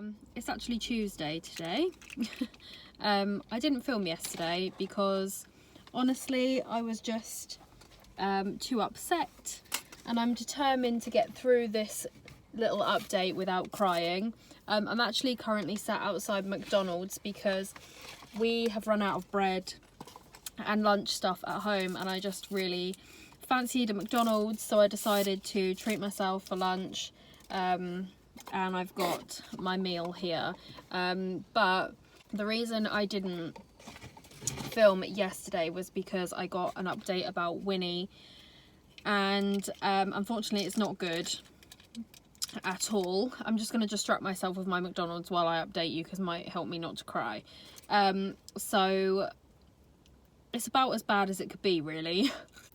everyone. It's actually Tuesday today. I didn't film yesterday because honestly I was just too upset, and I'm determined to get through this little update without crying. I'm actually currently sat outside McDonald's because we have run out of bread and lunch stuff at home, and I just really fancied a McDonald's, so I decided to treat myself for lunch. And I've got my meal here, but the reason I didn't film yesterday was because I got an update about Winnie, and unfortunately it's not good at all. I'm just going to distract myself with my McDonald's while I update you because it might help me not to cry. So it's about as bad as it could be, really.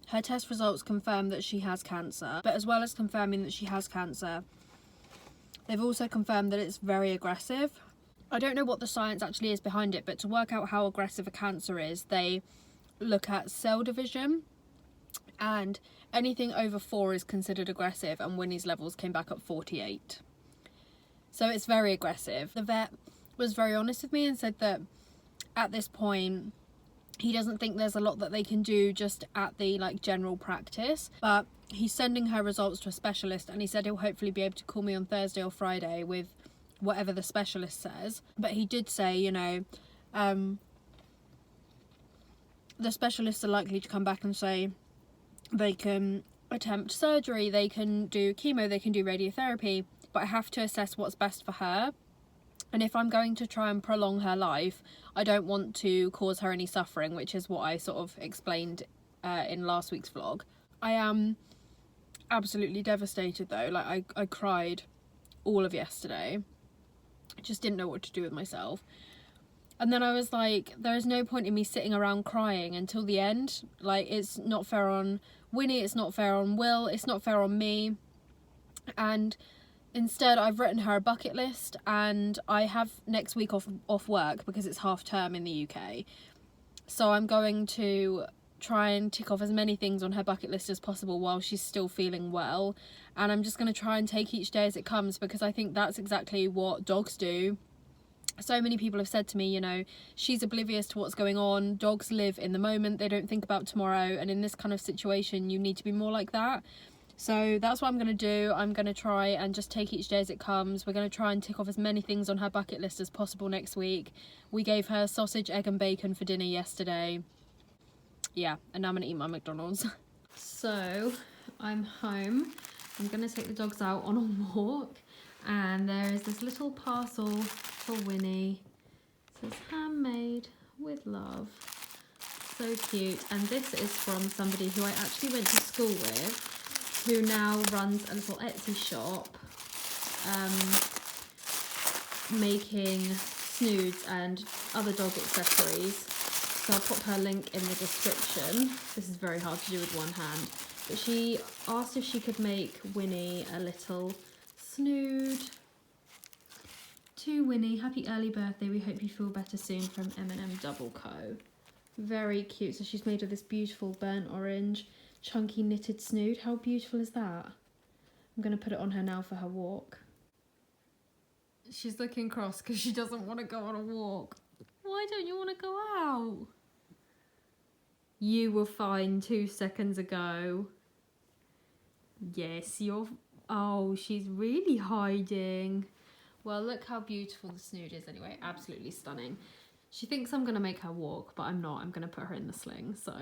Her test results confirm that she has cancer, but as well as confirming that she has cancer, they've also confirmed that it's very aggressive. I don't know what the science actually is behind it, but to work out how aggressive a cancer is, they look at cell division, and anything over 4 is considered aggressive, and Winnie's levels came back at 48. So it's very aggressive. The vet was very honest with me and said that at this point he doesn't think there's a lot that they can do just at the general practice, but he's sending her results to a specialist, and he said he'll hopefully be able to call me on Thursday or Friday with whatever the specialist says. But he did say, you know, the specialists are likely to come back and say they can attempt surgery, they can do chemo, they can do radiotherapy, but I have to assess what's best for her. And if I'm going to try and prolong her life, I don't want to cause her any suffering, which is what I sort of explained in last week's vlog. I am absolutely devastated though. I cried all of yesterday. I just didn't know what to do with myself. And then I was like, there is no point in me sitting around crying until the end. It's not fair on Winnie, it's not fair on Will, it's not fair on me. And instead I've written her a bucket list, and I have next week off work because it's half term in the UK. So I'm going to try and tick off as many things on her bucket list as possible while she's still feeling well, and I'm just going to try and take each day as it comes, because I think that's exactly what dogs do. So many people have said to me, you know, she's oblivious to what's going on. Dogs live in the moment, they don't think about tomorrow, and in this kind of situation you need to be more like that. So that's what I'm going to do. I'm going to try and just take each day as it comes. We're going to try and tick off as many things on her bucket list as possible next week. We gave her sausage, egg and bacon for dinner yesterday. Yeah, and now I'm going to eat my McDonald's. So I'm home. I'm going to take the dogs out on a walk, and there is this little parcel for Winnie. It says handmade with love. So cute. And this is from somebody who I actually went to school with, who now runs a little Etsy shop making snoods and other dog accessories. So I'll pop her link in the description. This is very hard to do with one hand. But she asked if she could make Winnie a little snood. To Winnie, happy early birthday. We hope you feel better soon, from M&M Double Co. Very cute. So she's made of this beautiful burnt orange chunky knitted snood. How beautiful is that? I'm going to put it on her now for her walk. She's looking cross because she doesn't want to go on a walk. Why don't you want to go out? You were fine 2 seconds ago. Yes, you're... Oh, she's really hiding. Well, look how beautiful the snood is anyway. Absolutely stunning. She thinks I'm going to make her walk, but I'm not. I'm going to put her in the sling, so...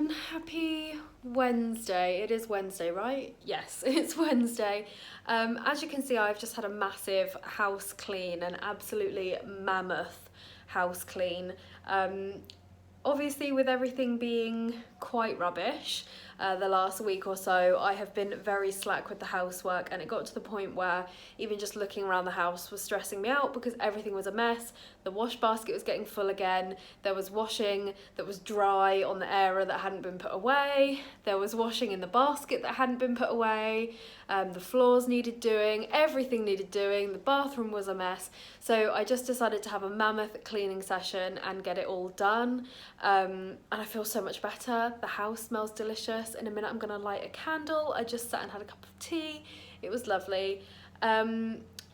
Happy Wednesday. It is Wednesday, right? Yes, it's Wednesday. As you can see, I've just had a massive house clean, an absolutely mammoth house clean. Obviously, with everything being quite rubbish the last week or so, I have been very slack with the housework, and it got to the point where even just looking around the house was stressing me out because everything was a mess. The wash basket was getting full again. There was washing that was dry on the area that hadn't been put away. There was washing in the basket that hadn't been put away. The floors needed doing, everything needed doing. The bathroom was a mess. So I just decided to have a mammoth cleaning session and get it all done. And I feel so much better. The house smells delicious. In a minute I'm gonna light a candle. I just sat and had a cup of tea. It was lovely.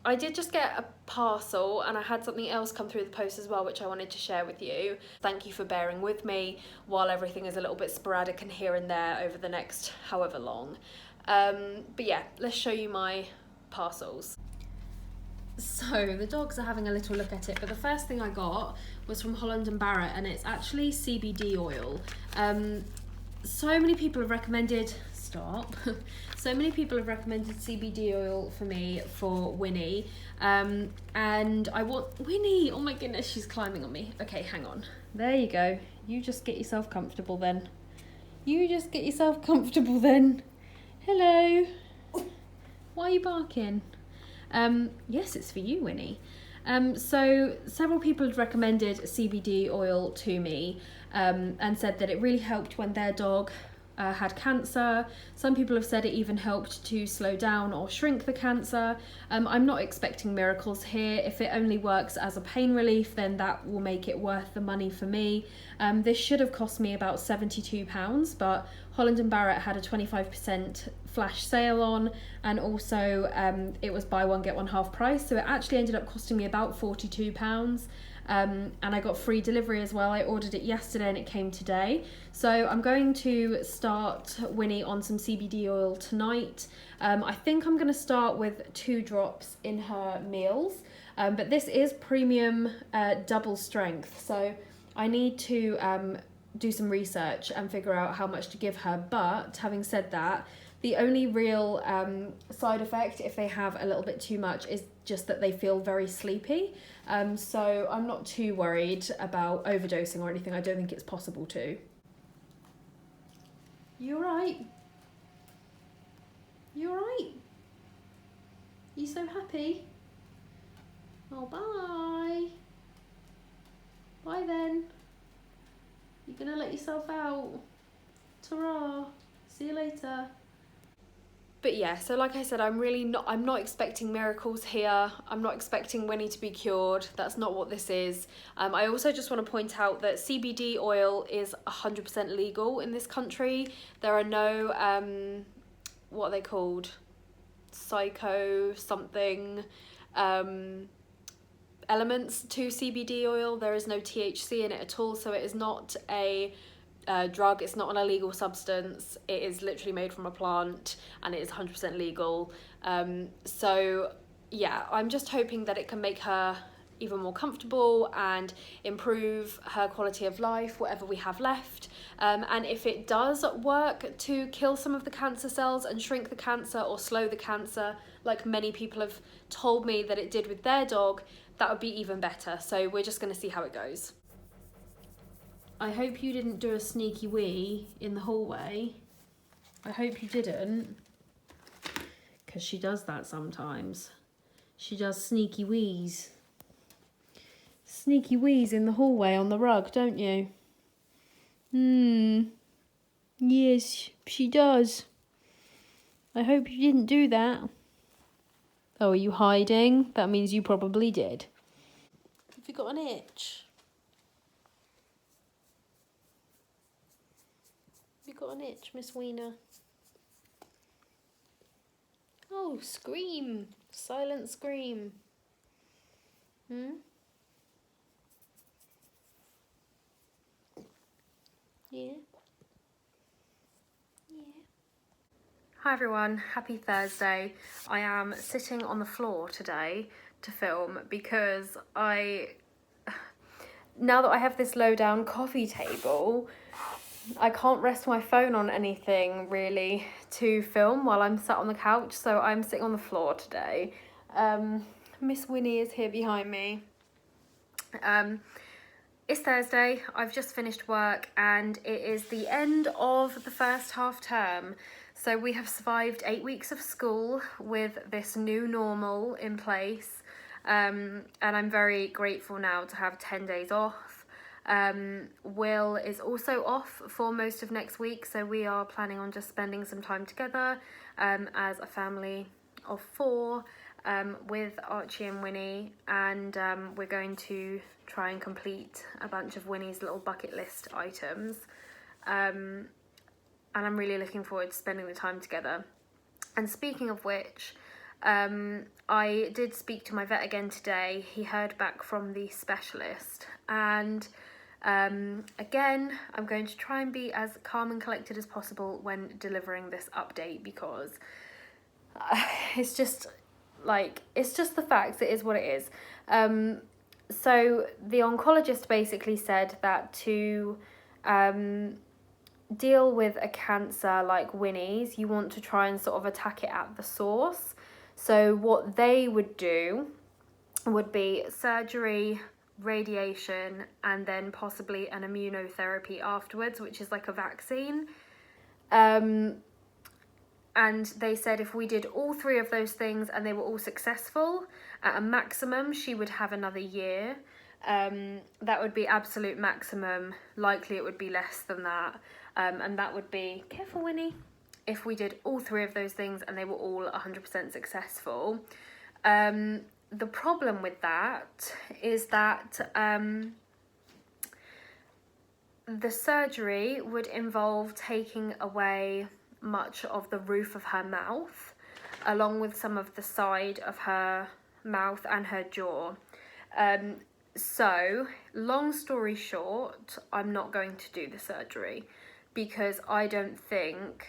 I did just get a parcel, and I had something else come through the post as well, which I wanted to share with you. Thank you for bearing with me while everything is a little bit sporadic and here and there over the next however long. But yeah, let's show you my parcels. So the dogs are having a little look at it, but the first thing I got was from Holland & Barrett, and it's actually CBD oil. So many people have recommended, so many people have recommended CBD oil for me for Winnie, and I want Winnie, oh my goodness, she's climbing on me. Okay, hang on, there you go. You just get yourself comfortable then. Hello. Why are you barking? Yes, it's for you, Winnie. So several people had recommended CBD oil to me, and said that it really helped when their dog had cancer. Some people have said it even helped to slow down or shrink the cancer. I'm not expecting miracles here. If it only works as a pain relief, then that will make it worth the money for me. This should have cost me about £72, but Holland & Barrett had a 25% flash sale on, and also it was buy one get one half price, so it actually ended up costing me about £42. And I got free delivery as well. I ordered it yesterday and it came today. So I'm going to start Winnie on some CBD oil tonight. I think I'm going to start with 2 drops in her meals, but this is premium double strength, so I need to do some research and figure out how much to give her. But having said that, the only real side effect if they have a little bit too much is just that they feel very sleepy. So I'm not too worried about overdosing or anything. I don't think it's possible to. You alright? You alright? You so happy? Oh, bye. Bye then. You're gonna let yourself out. Ta-ra. See you later. But yeah, so like I said, I'm not expecting miracles here. I'm not expecting Winnie to be cured. That's not what this is. I also just want to point out that CBD oil is 100% legal in this country. There are no, what are they called? Psycho something elements to CBD oil. There is no THC in it at all, so it is not a drug. It's not an illegal substance. It is literally made from a plant, and it is 100% legal. So yeah, I'm just hoping that it can make her even more comfortable and improve her quality of life, whatever we have left. And if it does work to kill some of the cancer cells and shrink the cancer or slow the cancer, like many people have told me that it did with their dog, that would be even better. So we're just going to see how it goes. I hope you didn't do a sneaky wee in the hallway. I hope you didn't, because she does that sometimes. She does sneaky wees. Sneaky wees in the hallway on the rug, don't you? Yes, she does. I hope you didn't do that. Oh, are you hiding? That means you probably did. Have you got an itch? Have you got an itch, Miss Wiener? Oh, scream. Silent scream. Yeah. Hi everyone, happy Thursday. I am sitting on the floor today to film because now that I have this low down coffee table, I can't rest my phone on anything really to film while I'm sat on the couch, so I'm sitting on the floor today. Miss Winnie is here behind me. It's Thursday, I've just finished work and it is the end of the first half term. So we have survived 8 weeks of school with this new normal in place, and I'm very grateful now to have 10 days off. Will is also off for most of next week, so we are planning on just spending some time together as a family of 4 with Archie and Winnie, and we're going to try and complete a bunch of Winnie's little bucket list items, and I'm really looking forward to spending the time together. And speaking of which, I did speak to my vet again today. He heard back from the specialist, and again, I'm going to try and be as calm and collected as possible when delivering this update, because it's just the facts. It is what it is. So the oncologist basically said that to deal with a cancer like Winnie's, you want to try and sort of attack it at the source. So what they would do would be surgery, radiation, and then possibly an immunotherapy afterwards, which is like a vaccine. And they said if we did all 3 of those things and they were all successful, at a maximum she would have another year. That would be absolute maximum. Likely it would be less than that. And that would be, careful Winnie, if we did all 3 of those things and they were all 100% successful. The problem with that is that the surgery would involve taking away much of the roof of her mouth, along with some of the side of her mouth and her jaw. So, long story short, I'm not going to do the surgery because I don't think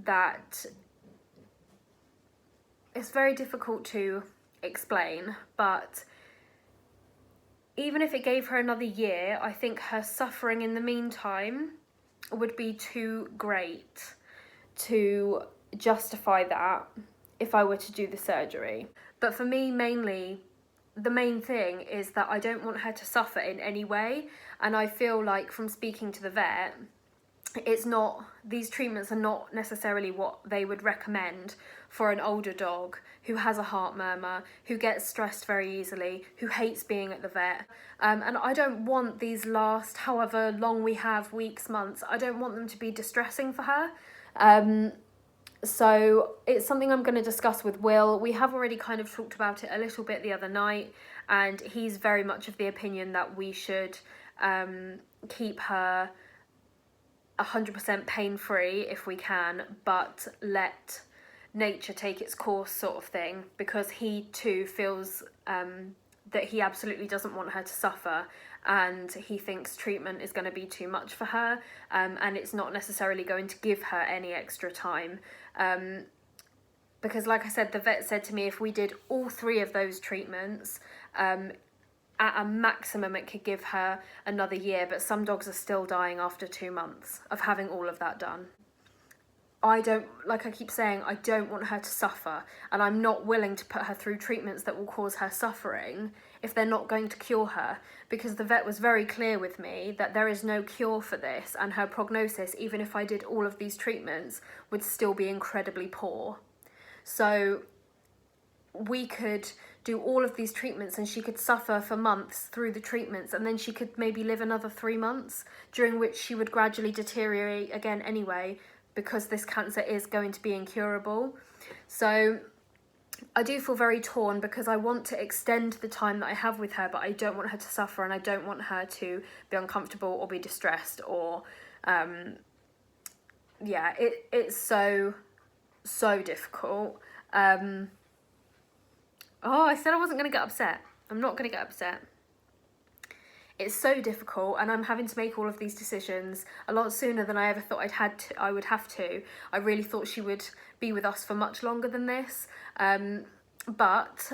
that... It's very difficult to explain, but even if it gave her another year, I think her suffering in the meantime would be too great to justify that if I were to do the surgery. But for me, mainly, the main thing is that I don't want her to suffer in any way, and I feel like from speaking to the vet, these treatments are not necessarily what they would recommend for an older dog who has a heart murmur, who gets stressed very easily, who hates being at the vet. And I don't want these last, however long we have, weeks, months, I don't want them to be distressing for her. So it's something I'm going to discuss with Will. We have already kind of talked about it a little bit the other night, and he's very much of the opinion that we should keep her 100% pain-free if we can, but let nature take its course, sort of thing, because he too feels that he absolutely doesn't want her to suffer, and he thinks treatment is going to be too much for her, and it's not necessarily going to give her any extra time, because like I said, the vet said to me if we did all 3 of those treatments, at a maximum it could give her another year, but some dogs are still dying after 2 months of having all of that done. Like I keep saying, I don't want her to suffer, and I'm not willing to put her through treatments that will cause her suffering if they're not going to cure her, because the vet was very clear with me that there is no cure for this, and her prognosis, even if I did all of these treatments, would still be incredibly poor. So we could do all of these treatments and she could suffer for months through the treatments, and then she could maybe live another 3 months, during which she would gradually deteriorate again anyway, because this cancer is going to be incurable. So I do feel very torn, because I want to extend the time that I have with her, but I don't want her to suffer, and I don't want her to be uncomfortable or be distressed, or yeah, it's so difficult. Oh, I said I wasn't going to get upset. I'm not going to get upset. It's so difficult, and I'm having to make all of these decisions a lot sooner than I ever thought I would have to. I really thought she would be with us for much longer than this. But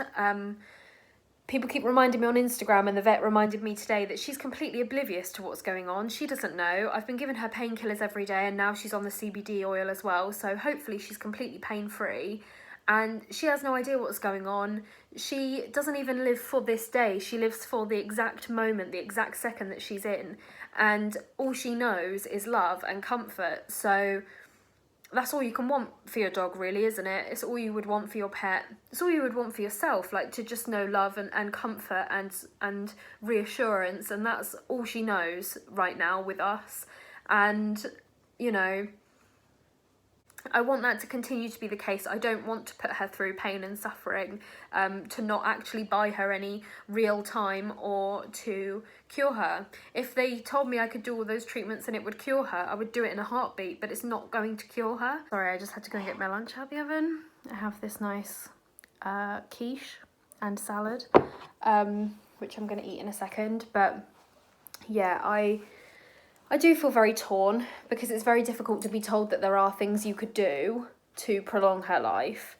People keep reminding me on Instagram, and the vet reminded me today that she's completely oblivious to what's going on. She doesn't know. I've been giving her painkillers every day, and now she's on the CBD oil as well, so hopefully she's completely pain-free. And she has no idea what's going on. She doesn't even live for this day. She lives for the exact moment, the exact second that she's in. And all she knows is love and comfort. So that's all you can want for your dog, really, isn't it? It's all you would want for your pet. It's all you would want for yourself, like to just know love and comfort and reassurance. And that's all she knows right now with us. And, you know, I want that to continue to be the case. I don't want to put her through pain and suffering, to not actually buy her any real time or to cure her. If they told me I could do all those treatments and it would cure her, I would do it in a heartbeat, but it's not going to cure her. Sorry, I just had to go and get my lunch out the oven. I have this nice quiche and salad, which I'm going to eat in a second. But yeah, I do feel very torn, because it's very difficult to be told that there are things you could do to prolong her life,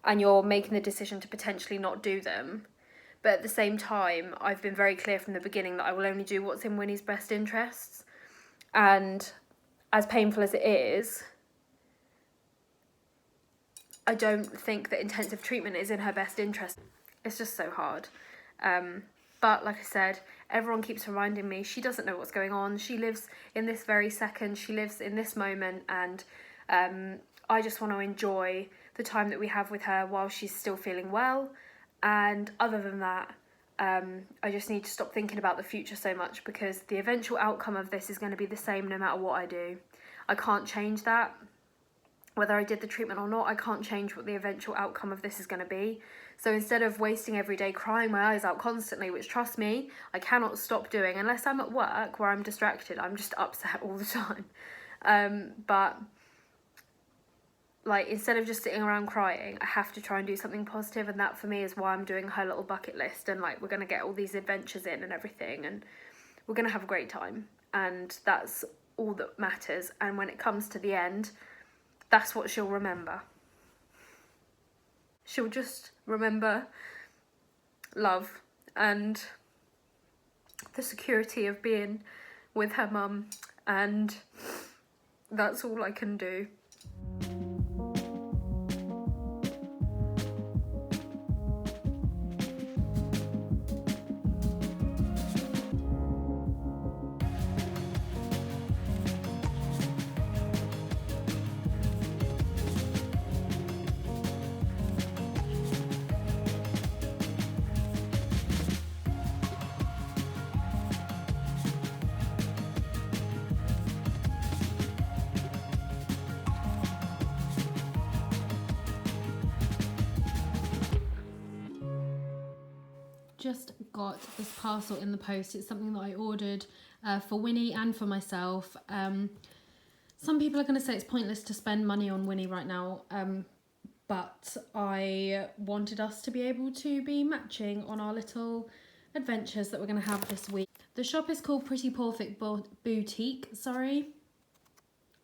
and you're making the decision to potentially not do them. But at the same time, I've been very clear from the beginning that I will only do what's in Winnie's best interests. And as painful as it is, I don't think that intensive treatment is in her best interest. It's just so hard. But like I said, everyone keeps reminding me she doesn't know what's going on. She lives in this very second. She lives in this moment. And I just want to enjoy the time that we have with her while she's still feeling well. And other than that, I just need to stop thinking about the future so much, because the eventual outcome of this is going to be the same no matter what I do. I can't change that. Whether I did the treatment or not, I can't change what the eventual outcome of this is going to be. So instead of wasting every day crying my eyes out constantly, which, trust me, I cannot stop doing unless I'm at work where I'm distracted. I'm just upset all the time. But like, instead of just sitting around crying, I have to try and do something positive, and that for me is why I'm doing her little bucket list. And like, we're going to get all these adventures in and everything, and we're going to have a great time, and that's all that matters. And when it comes to the end, that's what she'll remember. She'll just remember love and the security of being with her mum, and that's all I can do. Just got this parcel in the post. It's something that I ordered for Winnie and for myself. Some people are going to say it's pointless to spend money on Winnie right now, but I wanted us to be able to be matching on our little adventures that we're going to have this week. The shop is called Pretty Perfect Boutique, sorry.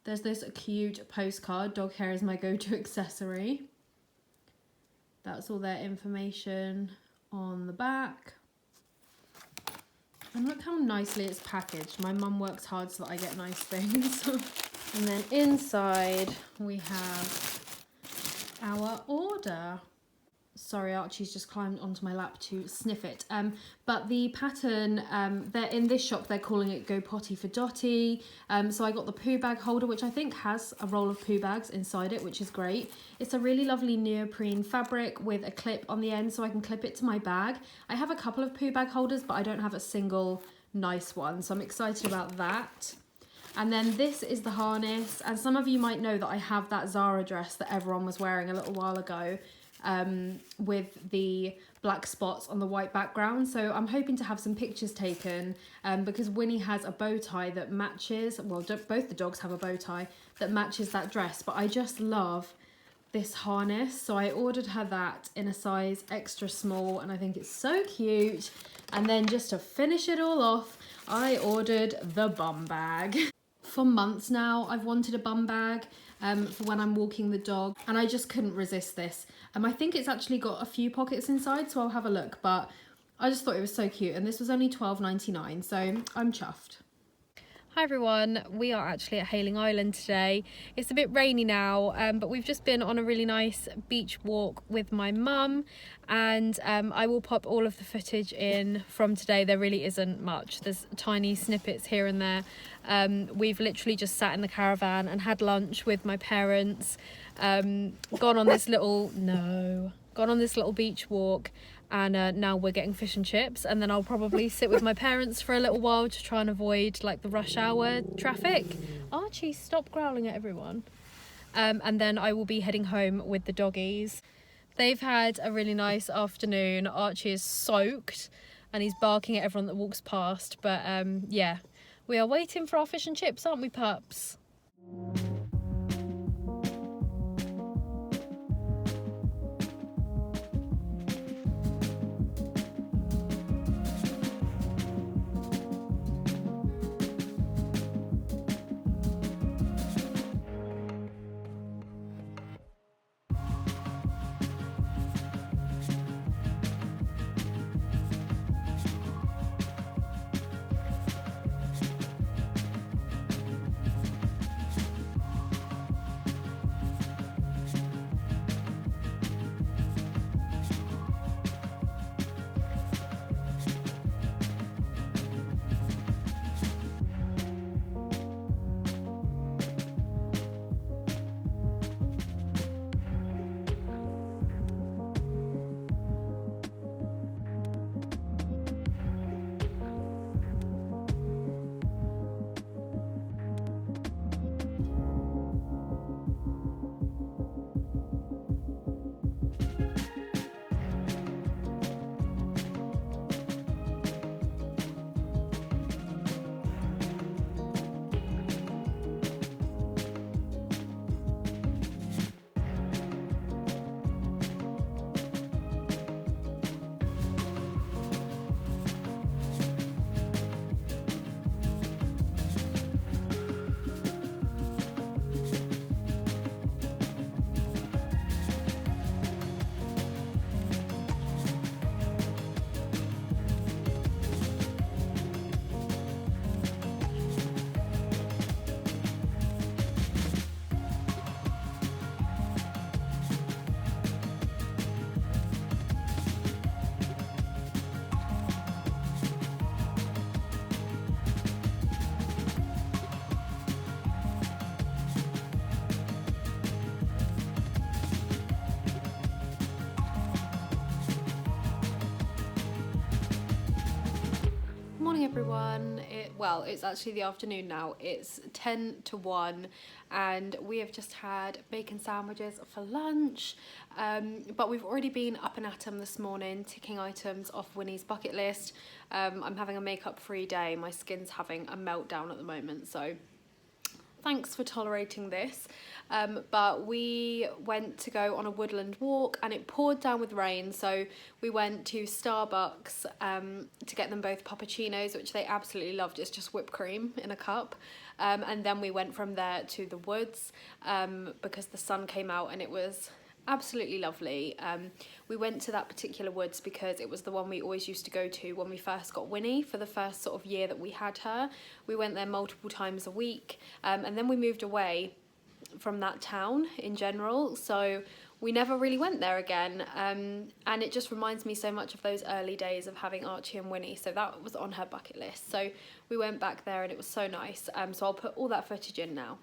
There's this cute postcard, dog hair is my go-to accessory. That's all their information on the back. And look how nicely it's packaged. My mum works hard so that I get nice things. And then inside we have our order. Sorry, Archie's just climbed onto my lap to sniff it. But the pattern, they're in this shop, they're calling it Go Potty for Dotty. So I got the poo bag holder, which I think has a roll of poo bags inside it, which is great. It's a really lovely neoprene fabric with a clip on the end so I can clip it to my bag. I have a couple of poo bag holders, but I don't have a single nice one, so I'm excited about that. And then this is the harness, and some of you might know that I have that Zara dress that everyone was wearing a little while ago, with the black spots on the white background. So I'm hoping to have some pictures taken, because Winnie has a bow tie that matches, well, both the dogs have a bow tie that matches that dress, but I just love this harness, so I ordered her that in a size extra small, and I think it's so cute. And then just to finish it all off, I ordered the bum bag. For months now I've wanted a bum bag for when I'm walking the dog, and I just couldn't resist this. I think it's actually got a few pockets inside, so I'll have a look, but I just thought it was so cute, and this was only $12.99, so I'm chuffed. Hi everyone, we are actually at Hailing Island today. It's a bit rainy now, but we've just been on a really nice beach walk with my mum, and I will pop all of the footage in from today. There really isn't much, there's tiny snippets here and there. We've literally just sat in the caravan and had lunch with my parents, gone on this little beach walk, and now we're getting fish and chips, and then I'll probably sit with my parents for a little while to try and avoid like the rush hour traffic. Archie, stop growling at everyone. And then I will be heading home with the doggies. They've had a really nice afternoon. Archie is soaked and he's barking at everyone that walks past, but yeah, we are waiting for our fish and chips, aren't we, pups? Morning everyone. It's actually the afternoon now. It's 10 to 1 and we have just had bacon sandwiches for lunch, but we've already been up and at 'em this morning, ticking items off Winnie's bucket list. I'm having a makeup free day. My skin's having a meltdown at the moment, so thanks for tolerating this. But we went to go on a woodland walk and it poured down with rain, so we went to Starbucks to get them both puppuccinos, which they absolutely loved. It's just whipped cream in a cup. And then we went from there to the woods because the sun came out and it was absolutely lovely. We went to that particular woods because it was the one we always used to go to when we first got Winnie for the first sort of year that we had her. We went there multiple times a week, and then we moved away from that town in general, so we never really went there again, and it just reminds me so much of those early days of having Archie and Winnie, so that was on her bucket list. So we went back there and it was so nice, so I'll put all that footage in now.